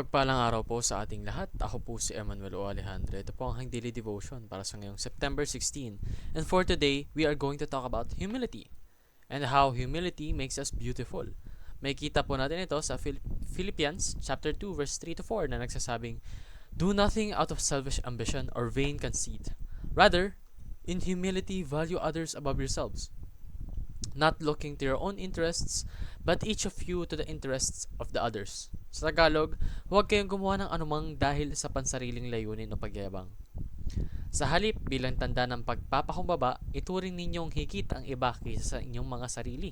Mapagpalang araw po sa ating lahat. Ako po si Emmanuel O. Alejandro. Ito po ang aking daily devotion para sa ngayong September 16. And for today, we are going to talk about humility and how humility makes us beautiful. May kita po natin ito sa Philippians chapter 2 verse 3 to 4 na nagsasabing, "Do nothing out of selfish ambition or vain conceit. Rather, in humility value others above yourselves, not looking to your own interests, but each of you to the interests of the others." Sa Tagalog, huwag kayong gumawa ng anumang dahil sa pansariling layunin o pagyabang. Sa halip, bilang tanda ng pagpapakumbaba, ituring ninyong higit ang iba kaysa sa inyong mga sarili.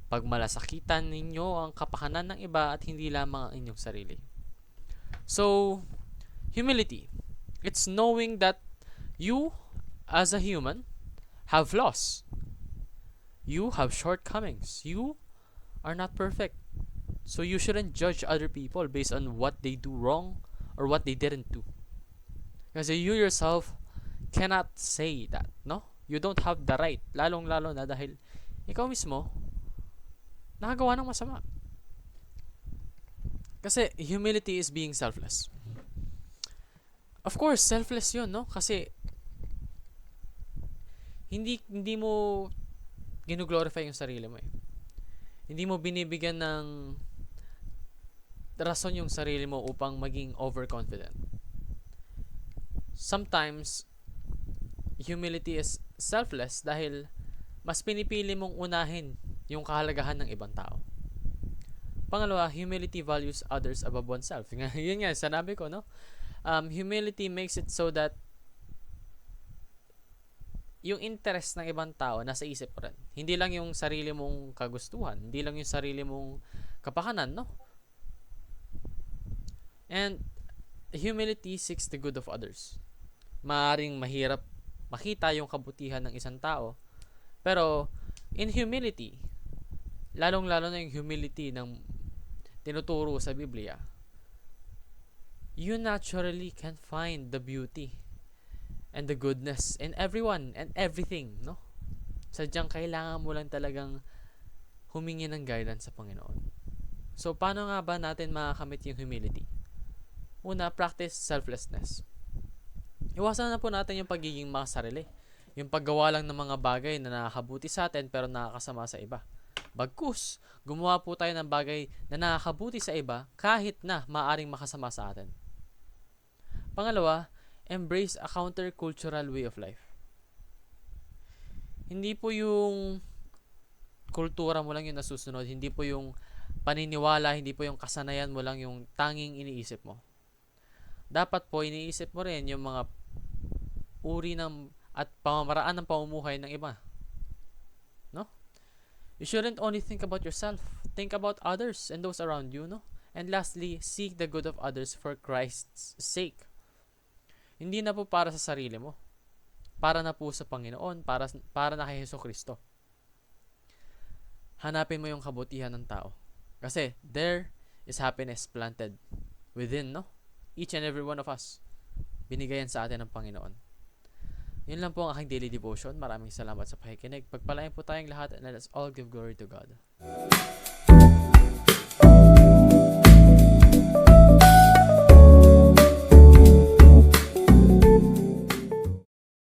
Pagmalasakitan ninyo ang kapakanan ng iba at hindi lamang ang inyong sarili. So, humility. It's knowing that you, as a human, have flaws. You have shortcomings. You are not perfect. So you shouldn't judge other people based on what they do wrong or what they didn't do. Kasi you yourself cannot say that, no? You don't have the right, lalong-lalo na dahil ikaw mismo nakagawa ng masama. Kasi humility is being selfless. Of course, selfless 'yun, no? Kasi hindi mo gino-glorify yung sarili mo eh. Hindi mo binibigyan ng rason yung sarili mo upang maging overconfident. Sometimes, humility is selfless dahil mas pinipili mong unahin yung kahalagahan ng ibang tao. Pangalawa, humility values others above oneself. Yun nga, sanabi ko, no? Humility makes it so that yung interest ng ibang tao nasa isip mo rin. Hindi lang yung sarili mong kagustuhan, hindi lang yung sarili mong kapakanan, no? And humility seeks the good of others. Maaring mahirap makita yung kabutihan ng isang tao, pero in humility, lalong-lalo na yung humility ng tinuturo sa Biblia, you naturally can find the beauty and the goodness in everyone and everything, no? Sadyang kailangan mo lang talagang humingi ng guidance sa Panginoon. So, paano nga ba natin makakamit yung humility? Una, practice selflessness. Iwasan na po natin yung pagiging makasarili. Yung paggawa lang ng mga bagay na nakakabuti sa atin pero nakakasama sa iba. Bagkus, gumawa po tayo ng bagay na nakakabuti sa iba kahit na maaring makasama sa atin. Pangalawa, embrace a countercultural way of life. Hindi po yung kultura mo lang yung nasusunod, hindi po yung paniniwala, hindi po yung kasanayan mo lang yung tanging iniisip mo. Dapat po iniisip mo rin yung mga uri ng at pamamaraan ng pamumuhay ng iba. No? You shouldn't only think about yourself. Think about others and those around you, no? And lastly, seek the good of others for Christ's sake. Hindi na po para sa sarili mo. Para na po sa Panginoon, para na kay Jesucristo. Hanapin mo yung kabutihan ng tao. Kasi there is happiness planted within, no? Each and every one of us. Binigayan sa atin ng Panginoon. Yun lang po ang aking daily devotion. Maraming salamat sa pakikinig. Pagpalain po tayong lahat and let us all give glory to God.